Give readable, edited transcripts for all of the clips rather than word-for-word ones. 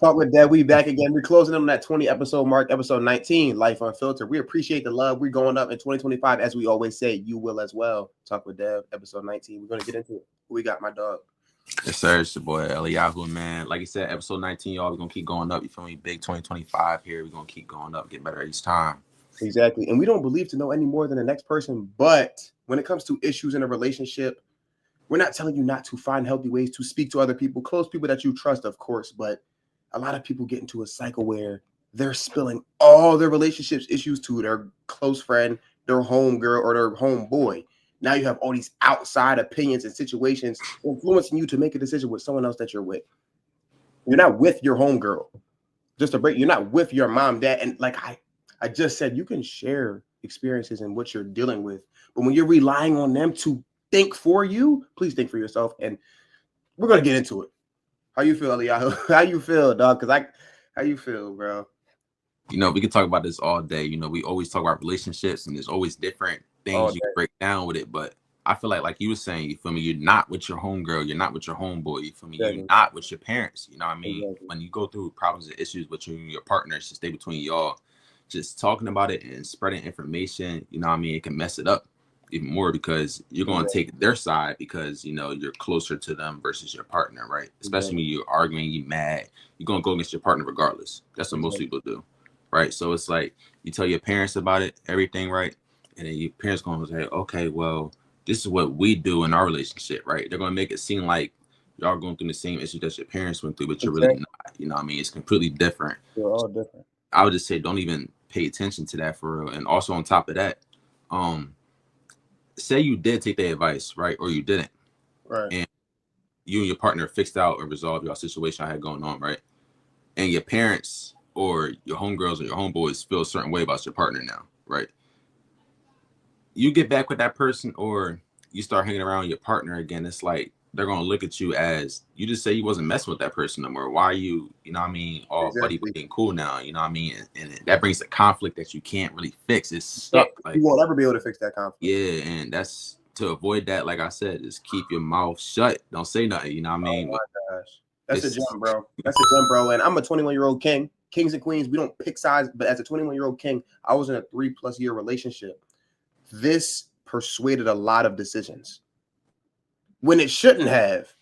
Talk with Dad. We back again. We're closing on that 20 episode mark, episode 19, Life Unfiltered. We appreciate the love. We're going up in 2025. As we always say, you will as well. Talk with Dev, episode 19. We're going to get into it. Who we got, my dog? Yes, sir. It's your boy Eliyahu, man. Like you said, episode 19, y'all, we're going to keep going up. You feel me? Big 2025 here. We're going to keep going up, get better each time. Exactly. And we don't believe to know any more than the next person. But when it comes to issues in a relationship, we're not telling you not to find healthy ways to speak to other people, close people that you trust, of course. But a lot of people get into a cycle where they're spilling all their relationships issues to their close friend, their home girl, or their home boy. Now you have all these outside opinions and situations influencing you to make a decision with someone else that you're with. You're not with your home girl. Just a break. You're not with your mom, dad. And like I just said, you can share experiences and what you're dealing with. But when you're relying on them to think for you, please think for yourself. And we're going to get into it. How you feel, Eliyahu? How you feel, dog? How you feel, bro? You know, we can talk about this all day. You know, we always talk about relationships, and there's always different things you can break down with it. But I feel like you were saying, you feel me? You're not with your homegirl. You're not with your homeboy. You feel me? Exactly. You're not with your parents. You know what I mean? Exactly. When you go through problems and issues with you and your partner, it should stay between y'all. Just talking about it and spreading information, you know what I mean? It can mess it up even more because you're going to take their side because, you know, you're closer to them versus your partner, right? Especially when you're arguing, you're mad, you're going to go against your partner regardless. That's what most people do, right? So it's like you tell your parents about it, everything, right? And then your parents going to say, okay, well, this is what we do in our relationship, right? They're going to make it seem like y'all going through the same issues that your parents went through, but you're really not. You know what I mean? It's completely different. We're all different. I would just say don't even pay attention to that for real. And also on top of that, say you did take their advice, right? Or you didn't. Right. And you and your partner fixed out or resolved your situation I had going on, right? And your parents or your homegirls or your homeboys feel a certain way about your partner now, right? You get back with that person or you start hanging around your partner again, it's like they're going to look at you as you just say you wasn't messing with that person no more. Why are you, you know what I mean, all buddy and cool now, you know what I mean? And that brings a conflict that you can't really fix. It's stuck. Like, you won't ever be able to fix that conflict. Yeah, and that's to avoid that, like I said, just keep your mouth shut. Don't say nothing, you know what I mean? Oh my gosh. That's a gem, bro. That's a gem, bro. And I'm a 21-year-old king. Kings and queens, we don't pick sides, but as a 21-year-old king, I was in a 3+ year relationship. This persuaded a lot of decisions when it shouldn't have.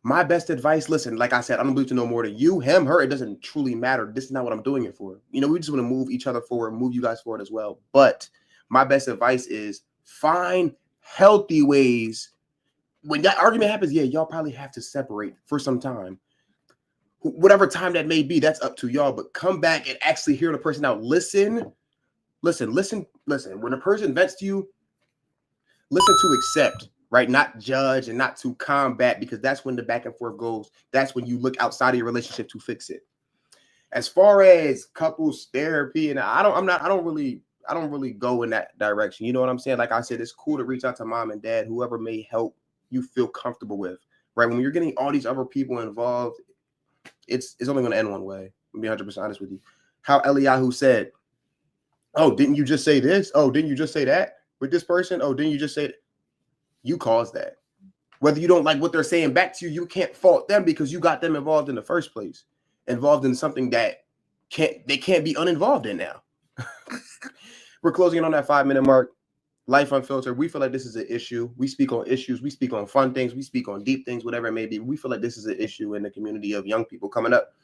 My best advice, listen, like I said, I don't believe to know more than you, him, her. It doesn't truly matter. This is not what I'm doing it for. You know, we just want to move each other forward, move you guys forward as well. But my best advice is find healthy ways. When that argument happens, yeah, y'all probably have to separate for some time. Whatever time that may be, that's up to y'all. But come back and actually hear the person out. Listen. When a person vents to you, listen to accept, right? Not judge and not to combat, because that's when the back and forth goes. That's when you look outside of your relationship to fix it. As far as couples therapy, and I don't really go in that direction. You know what I'm saying? Like I said, it's cool to reach out to mom and dad, whoever may help you feel comfortable with, right? When you're getting all these other people involved, it's only going to end one way. I'll be 100% honest with you. How Eliyahu said, oh, didn't you just say this? Oh, didn't you just say that with this person? Oh, didn't you just say that? You caused that. Whether you don't like what they're saying back to you, you can't fault them because you got them involved in the first place. Involved in something that they can't be uninvolved in now. We're closing in on that 5-minute mark. Life Unfiltered. We feel like this is an issue. We speak on issues. We speak on fun things. We speak on deep things, whatever it may be. We feel like this is an issue in the community of young people coming up.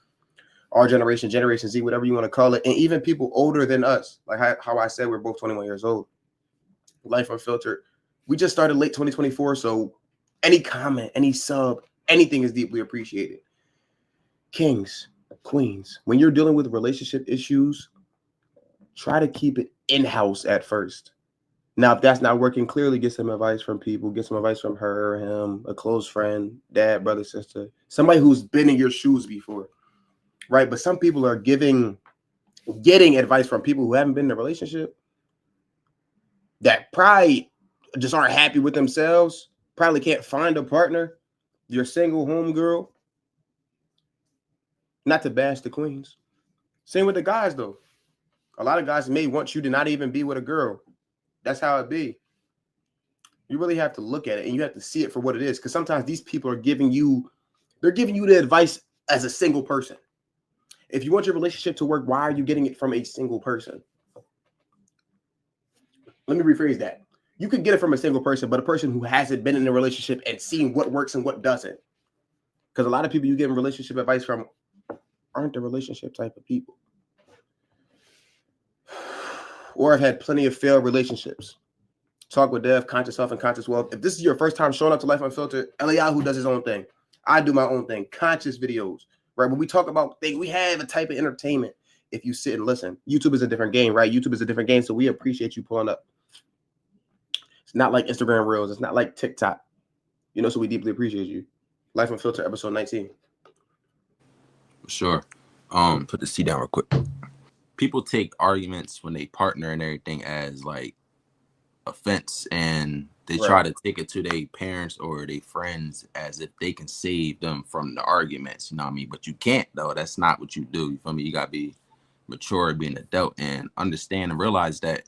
Our generation, Generation Z, whatever you want to call it. And even people older than us. Like how I said, we're both 21 years old. Life Unfiltered. We just started late 2024. So any comment, any sub, anything is deeply appreciated. Kings, queens, when you're dealing with relationship issues, try to keep it in-house at first. Now, if that's not working, clearly get some advice from people. Get some advice from her, him, a close friend, dad, brother, sister, somebody who's been in your shoes before, right? But some people are getting advice from people who haven't been in a relationship that probably just aren't happy with themselves, probably can't find a partner. You're single, homegirl. Not to bash the queens. Same with the guys, though. A lot of guys may want you to not even be with a girl. That's how it be. You really have to look at it and you have to see it for what it is. Because sometimes these people are giving you the advice as a single person. If you want your relationship to work, why are you getting it from a single person? Let me rephrase that. You could get it from a single person, but a person who hasn't been in a relationship and seen what works and what doesn't. Because a lot of people you get relationship advice from aren't the relationship type of people. Or have had plenty of failed relationships. Talk with Dev, Conscious Health, and Conscious Wealth. If this is your first time showing up to Life Unfiltered, Eliyahu does his own thing. I do my own thing. Conscious videos, right? When we talk about things, we have a type of entertainment. If you sit and listen, YouTube is a different game, right? YouTube is a different game, so we appreciate you pulling up. It's not like Instagram Reels. It's not like TikTok. So we deeply appreciate you. Life Unfiltered, episode 19. Sure. Put the C down real quick. People take arguments when they partner and everything as like offense, and they try to take it to their parents or their friends as if they can save them from the arguments. You know what I mean? But you can't, though. That's not what you do. You feel me? You gotta be mature, be an adult, and understand and realize that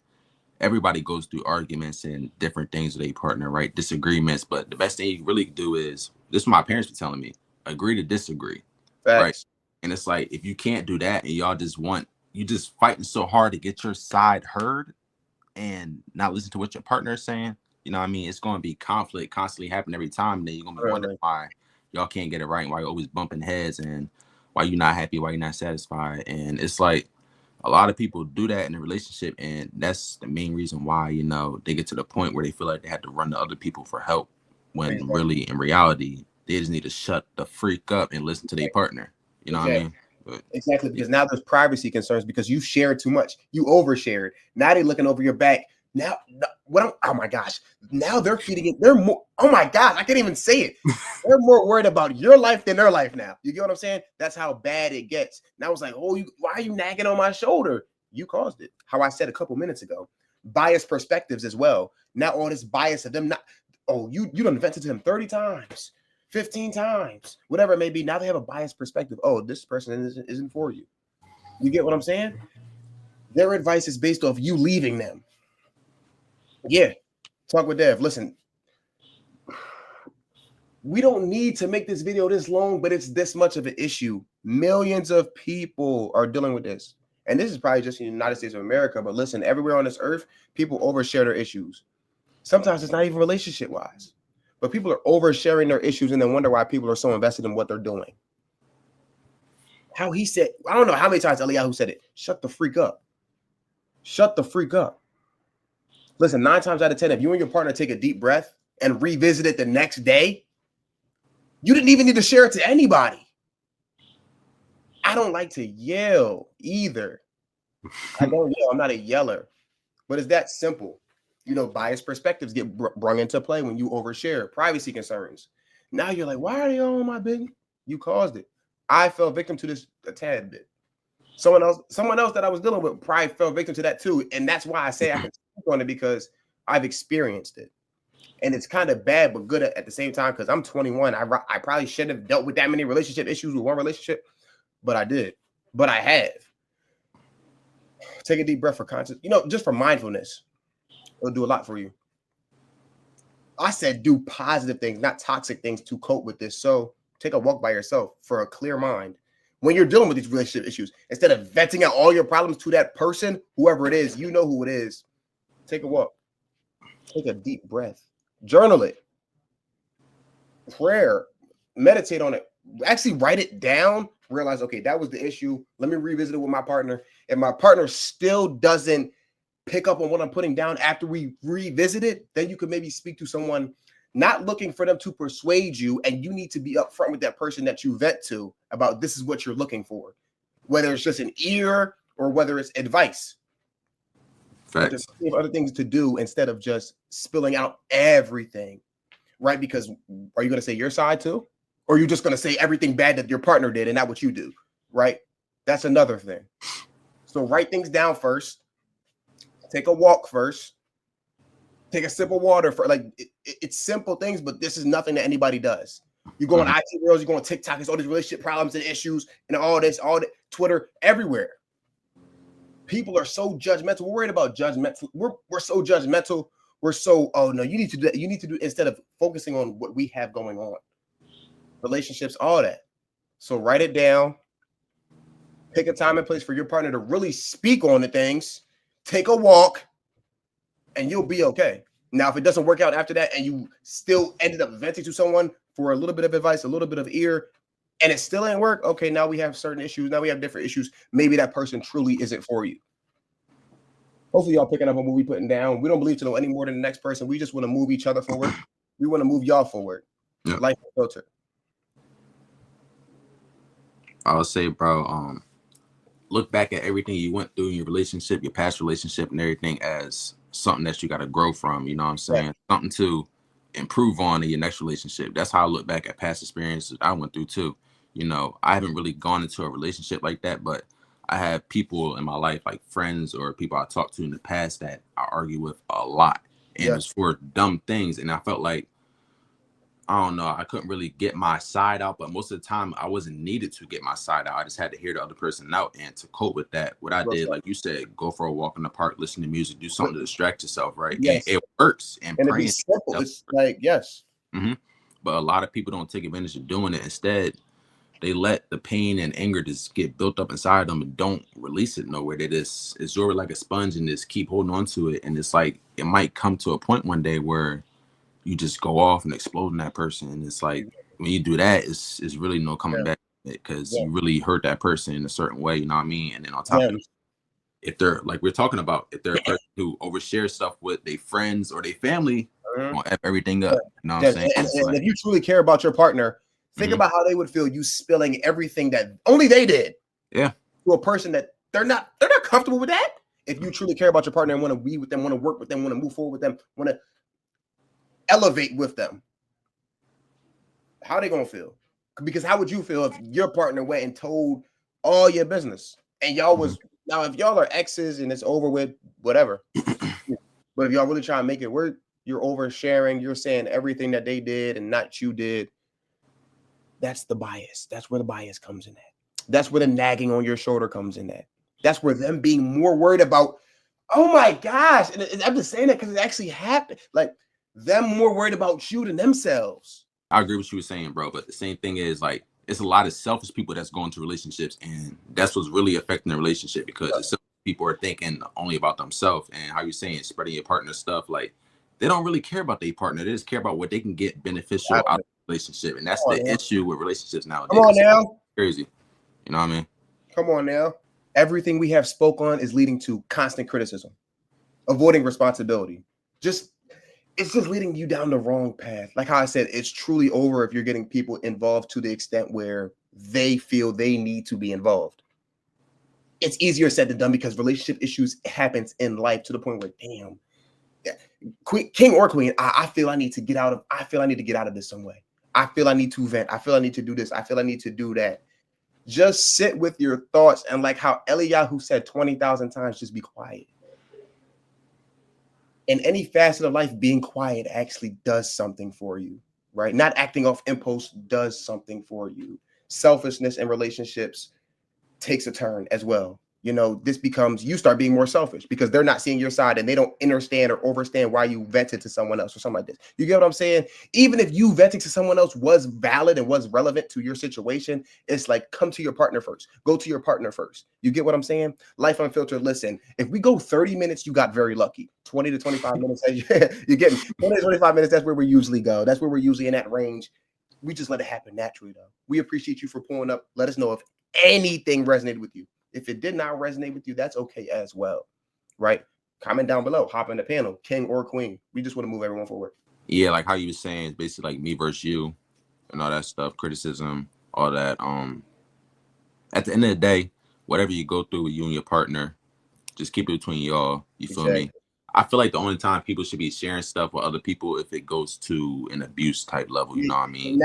everybody goes through arguments and different things with their partner, right? Disagreements. But the best thing you really do is, this is what my parents were telling me, agree to disagree. Facts. Right? And it's like, if you can't do that and y'all you just fighting so hard to get your side heard and not listen to what your partner is saying, you know what I mean? It's going to be conflict constantly happening every time. And then you're going to be wondering why y'all can't get it right, why you're always bumping heads, and why you're not happy, why you're not satisfied. And it's like, a lot of people do that in a relationship, and that's the main reason why, they get to the point where they feel like they have to run to other people for help, when really, in reality, they just need to shut the freak up and listen to their partner. You know what I mean? But, exactly, because now there's privacy concerns because you shared too much. You overshared. Now they're looking over your back. Now, oh my gosh. Now they're feeding it. They're more, oh my gosh, I can't even say it. They're more worried about your life than their life now. You get what I'm saying? That's how bad it gets. Now it's like, why are you nagging on my shoulder? You caused it. How I said a couple minutes ago. Biased perspectives as well. Now all this bias of them not, you done vented to them 30 times. 15 times, whatever it may be. Now they have a biased perspective. Oh, this person isn't for you. You get what I'm saying? Their advice is based off you leaving them. Yeah. Talk with Dev. Listen, we don't need to make this video this long, but it's this much of an issue. Millions of people are dealing with this. And this is probably just in the United States of America. But listen, everywhere on this earth, people overshare their issues. Sometimes it's not even relationship-wise. But people are oversharing their issues and then wonder why people are so invested in what they're doing. How he said, I don't know how many times Eliyahu said it. Shut the freak up. Shut the freak up. Listen, 9 times out of 10, if you and your partner take a deep breath and revisit it the next day, you didn't even need to share it to anybody. I don't like to yell either. I don't yell. I'm not a yeller. But it's that simple. Biased perspectives get brung into play when you overshare. Privacy concerns. Now you're like, why are they on my business? You caused it. I fell victim to this a tad bit. Someone else that I was dealing with probably fell victim to that too. And that's why I say I can speak on it, because I've experienced it. And it's kind of bad, but good at the same time, because I'm 21. I probably shouldn't have dealt with that many relationship issues with one relationship, but I did. But I have. Take a deep breath for conscious, just for mindfulness. It'll do a lot for you. I said do positive things, not toxic things, to cope with this. So take a walk by yourself for a clear mind. When you're dealing with these relationship issues, instead of venting out all your problems to that person, whoever it is, you know who it is, take a walk. Take a deep breath. Journal it. Prayer. Meditate on it. Actually write it down. Realize, okay, that was the issue. Let me revisit it with my partner. If my partner still doesn't pick up on what I'm putting down after we revisit it, then you could maybe speak to someone, not looking for them to persuade you, and you need to be upfront with that person that you vet to about this is what you're looking for, whether it's just an ear or whether it's advice. But there's other things to do instead of just spilling out everything, right? Because are you going to say your side too? Or are you just going to say everything bad that your partner did and not what you do, right? That's another thing. So write things down first. Take a walk first. Take a sip of water for it's simple things, but this is nothing that anybody does. You go on IT Reels, you go on TikTok, it's all these relationship problems and issues and all this, all that, Twitter, everywhere. People are so judgmental. We're worried about judgmental. We're so judgmental. We're so, oh no, you need to do that. You need to do, instead of focusing on what we have going on. Relationships, all that. So write it down. Pick a time and place for your partner to really speak on the things. Take a walk, and you'll be okay. Now, if it doesn't work out after that, and you still ended up venting to someone for a little bit of advice, a little bit of ear, and it still ain't work, okay, now we have certain issues. Now we have different issues. Maybe that person truly isn't for you. Hopefully, y'all picking up on what we putting down. We don't believe to know any more than the next person. We just want to move each other forward. We want to move y'all forward. Yep. Life filter. I would say, bro, look back at everything you went through in your relationship, your past relationship, and everything as something that you got to grow from. You know what I'm saying? Right. Something to improve on in your next relationship. That's how I look back at past experiences I went through too. You know, I haven't really gone into a relationship like that, but I have people in my life, like friends or people I talked to in the past, that I argue with a lot, and it's for dumb things. And I felt like, I don't know, I couldn't really get my side out, but most of the time I wasn't needed to get my side out. I just had to hear the other person out. And to cope with that, what I did, like you said, go for a walk in the park, listen to music, do something to distract yourself, right? Yes. And it works. And it'd be simple. It's like, yes. Mm-hmm. But a lot of people don't take advantage of doing it. Instead, they let the pain and anger just get built up inside them and don't release it nowhere. They just absorb it like a sponge and just keep holding on to it. And it's like, it might come to a point one day where you just go off and explode in that person. And it's like, when you do that, it's really no coming back, because you really hurt that person in a certain way, you know what I mean? And then on top of it, if they're, like we're talking about, if they're a person who overshares stuff with their friends or their family, gonna F everything up. You know what I'm saying? And if you truly care about your partner, think about how they would feel you spilling everything that only they did. Yeah. To a person that they're not comfortable with that. If you truly care about your partner and want to be with them, want to work with them, want to move forward with them, want to elevate with them, how are they gonna feel? Because how would you feel if your partner went and told all your business and y'all was, now if y'all are exes and it's over with, whatever, but if y'all really try to make it work, you're oversharing, you're saying everything that they did and not you did. That's the bias. That's where the bias comes in at. That's where the nagging on your shoulder comes in at. That's where them being more worried about, oh my gosh, and I'm just saying that because it actually happened. Like, them more worried about you than themselves. I agree with what you were saying, bro. But the same thing is, like, it's a lot of selfish people that's going to relationships, and that's what's really affecting the relationship, because people are thinking only about themselves. And how you're saying, spreading your partner stuff, like, they don't really care about their partner. They just care about what they can get beneficial out of the relationship. And that's the issue with relationships nowadays. Come on now. It's crazy. You know what I mean? Come on now. Everything we have spoke on is leading to constant criticism, avoiding responsibility. It's just leading you down the wrong path. Like how I said, it's truly over if you're getting people involved to the extent where they feel they need to be involved. It's easier said than done, because relationship issues happens in life to the point where, damn, king or queen, I feel I need to get out of this some way. I feel I need to vent. I feel I need to do this. I feel I need to do that. Just sit with your thoughts, and like how Eliyahu said 20,000 times, just be quiet. In any facet of life, being quiet actually does something for you, right? Not acting off impulse does something for you. Selfishness in relationships takes a turn as well. You know, this becomes, you start being more selfish because they're not seeing your side and they don't understand or overstand why you vented to someone else or something like this. You get what I'm saying? Even if you venting to someone else was valid and was relevant to your situation, it's like, come to your partner first. Go to your partner first. You get what I'm saying? Life Unfiltered. Listen, if we go 30 minutes, you got very lucky. 20 to 25 minutes, you're getting 20 to 25 minutes. That's where we usually go. That's where we're usually in that range. We just let it happen naturally, though. We appreciate you for pulling up. Let us know if anything resonated with you. If it did not resonate with you, that's okay as well, right? Comment down below. Hop in the panel, king or queen. We just want to move everyone forward. Yeah, like how you were saying, it's basically like me versus you and all that stuff, criticism, all that. At the end of the day, whatever you go through with you and your partner, just keep it between y'all. You feel me? I feel like the only time people should be sharing stuff with other people if it goes to an abuse type level. You know what I mean?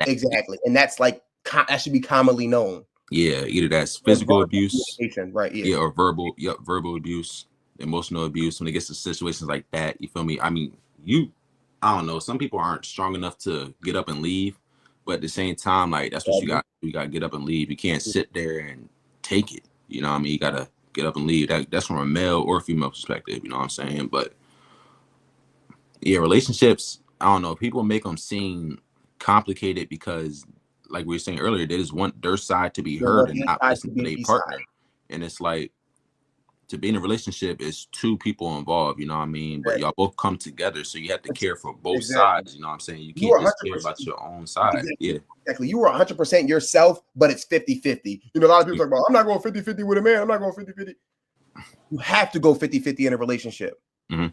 Exactly, and that's like, that should be commonly known. Yeah, either that's physical abuse, right? Yeah, or verbal abuse, emotional abuse. When it gets to situations like that, you feel me? I mean, I don't know. Some people aren't strong enough to get up and leave, but at the same time, like, that's what you got. You got to get up and leave. You can't sit there and take it. You know what I mean? You got to get up and leave. That's from a male or female perspective. You know what I'm saying? But yeah, relationships, I don't know. People make them seem complicated because like we were saying earlier, they just want their side to be heard and not listen to their partner. And it's like, to be in a relationship is two people involved, you know what I mean? But y'all both come together, so you have to care for both sides, you know what I'm saying? You can't just care about your own side. Exactly. You were 100% yourself, but it's 50-50. You know, a lot of people talk about, I'm not going 50-50 with a man. I'm not going 50-50. You have to go 50-50 in a relationship. Mm-hmm.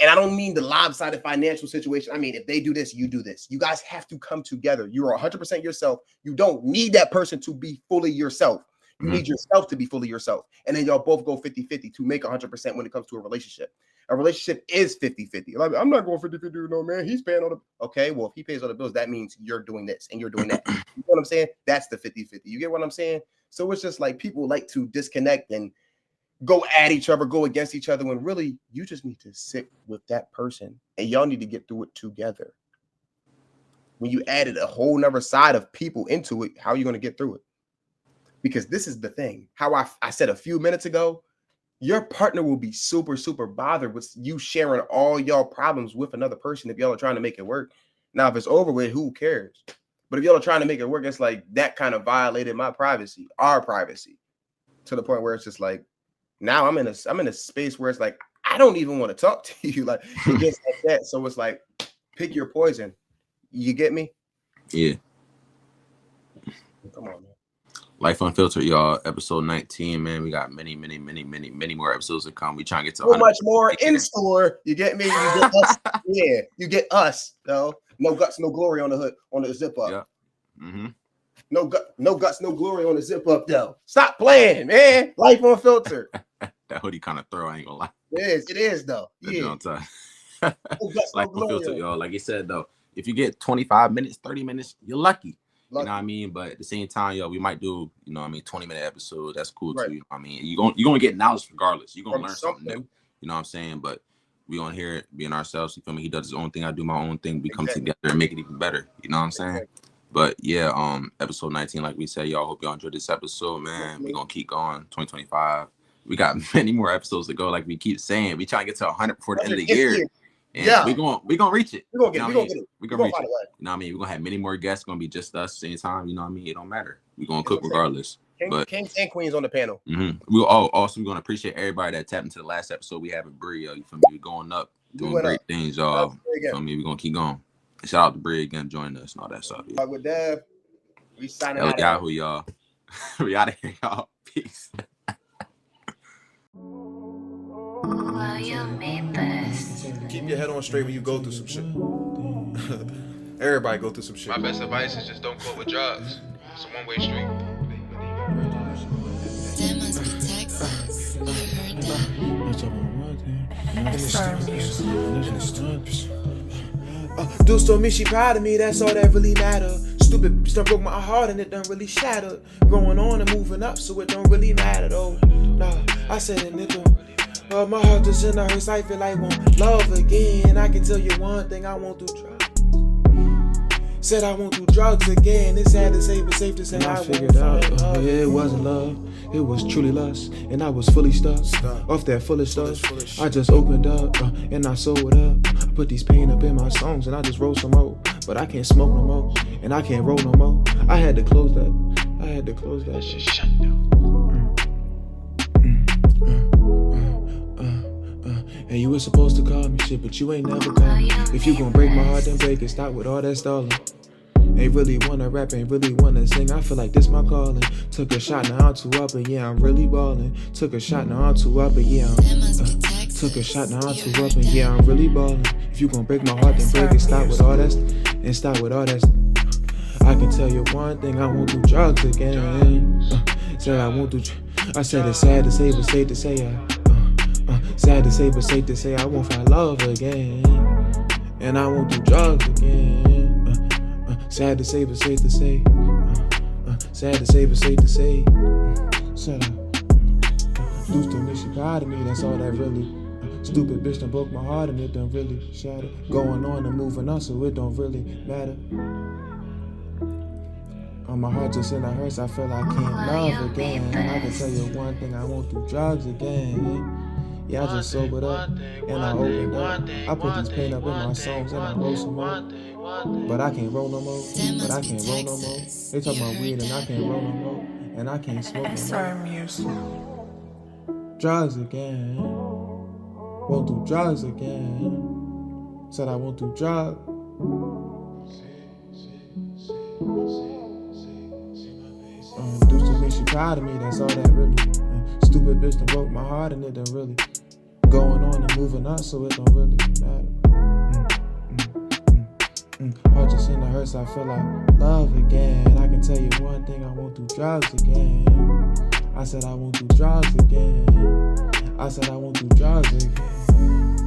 And I don't mean the lopsided financial situation. I mean, if they do this, you do this. You guys have to come together. You are 100% yourself. You don't need that person to be fully yourself. You need yourself to be fully yourself. And then y'all both go 50-50 to make 100% when it comes to a relationship. A relationship is 50-50. Like, I'm not going 50-50 with no man. He's paying all the... Okay, well, if he pays all the bills, that means you're doing this and you're doing that. You know what I'm saying? That's the 50-50. You get what I'm saying? So it's just like people like to disconnect and go at each other, go against each other, when really you just need to sit with that person and y'all need to get through it together. When you added a whole nother side of people into it, how are you going to get through it? Because this is the thing. How I said a few minutes ago, your partner will be super, super bothered with you sharing all y'all problems with another person if y'all are trying to make it work. Now, if it's over with, who cares? But if y'all are trying to make it work, it's like that kind of violated my privacy, our privacy, to the point where it's just like, now I'm in a space where it's like, I don't even want to talk to you. Like, it gets like that. So it's like, pick your poison. You get me? Yeah. Come on, man. Life Unfiltered, y'all. Episode 19, man. We got many more episodes to come. We trying to get to so much more in store. You get me? You get us. Yeah, you get us, though. No guts, no glory on the hood, on the zip up. Yeah. Mm-hmm. No guts, no glory on the zip up, though. Stop playing, man. Life Unfiltered. That hoodie kind of throw, I ain't gonna lie. It is though. Yeah. No guts, Life Unfiltered, y'all. Like you said, though, if you get 25 minutes, 30 minutes, you're lucky. You know what I mean? But at the same time, yo, we might do, 20-minute episodes. That's cool too. You know what I mean? You're gonna get knowledge regardless. You're gonna learn something new. You know what I'm saying? But we gonna hear it being ourselves. You feel me? He does his own thing, I do my own thing. We come together and make it even better. You know what I'm saying? But yeah, episode 19, like we said, y'all, hope y'all enjoyed this episode, man. We're gonna keep going. 2025. We got many more episodes to go, like we keep saying. We try to get to 100 before the end of the year. And we're gonna reach it. We're gonna reach it. You know what I mean? We're gonna have many more guests. Gonna be just us anytime. You know what I mean? It don't matter. We're gonna cook regardless. Kings and queens on the panel. Mm-hmm. We're gonna appreciate everybody that tapped into the last episode we have at Bree. You feel me? We're going up, doing great things, y'all. You feel me? We're gonna keep going. Shout out to Bree again, joining us and all that stuff. Yeah. With Dev, we signing out. Yahoo, y'all. We out of here, y'all. Peace. Well, you made this. Keep your head on straight when you go through some shit. Everybody go through some shit. My best advice is just don't cope with drugs. It's a one-way street. That must be Texas. You heard that? Dudes told me she proud of me, that's all that really matter. Stupid bitch done broke my heart and it done really shattered. Growing on and moving up, so it don't really matter though. Nah, I said it don't. My heart just in a hurts, I feel like won't love again. I can tell you one thing, I won't do drugs. Said I won't do drugs again. It's sad to say, but safe to say I figured out. Yeah, it wasn't love, it was truly lust. And I was fully stuck off that foolish stuff. I just opened up and I sold up. I put these pain up in my songs and I just wrote some more. But I can't smoke no more and I can't roll no more. I had to close that. Shit shut down. And you were supposed to call me shit, but you ain't never called me. If you gon' break my heart, then break it. Stop with all that stalling. Ain't really wanna rap, ain't really wanna sing. I feel like this my calling. Took a shot, now I'm two up, and yeah, I'm really ballin'. Took a shot, now I'm two up, and yeah, took a shot, now I'm two up, and yeah, I'm really ballin'. If you gon' break my heart, then break it. Stop with all that, and stop with all that. I can tell you one thing, I won't do drugs again. Said I won't do. I said it's sad to say, but safe to say sad to say, but safe to say I won't find love again. And I won't do drugs again. Sad to say, but safe to say. Sad to say, but safe to say. Said I. Dudes told me she proud of me, that's all that really. Stupid bitch done broke my heart and it done really shatter. Going on and moving on, so it don't really matter. My heart just in the hurts, I feel I can't love again. And I can tell you one thing, I won't do drugs again. Yeah, I just sobered up and I opened up. I put these pain up in my songs and I wrote some more. but I can't roll no more. But I can't roll no more. They talk about weed and I can't roll no more. And I can't smoke no more. Drugs again. Won't do drugs again. Said I won't do drugs. Deuce to me, she proud of me, that's all that really. Stupid bitch done broke my heart and it done really going on and moving up, so it don't really matter. Heart just in the hurts, I feel like love again. I can tell you one thing, I won't do drugs again. I said I won't do drugs again. I said I won't do drugs again.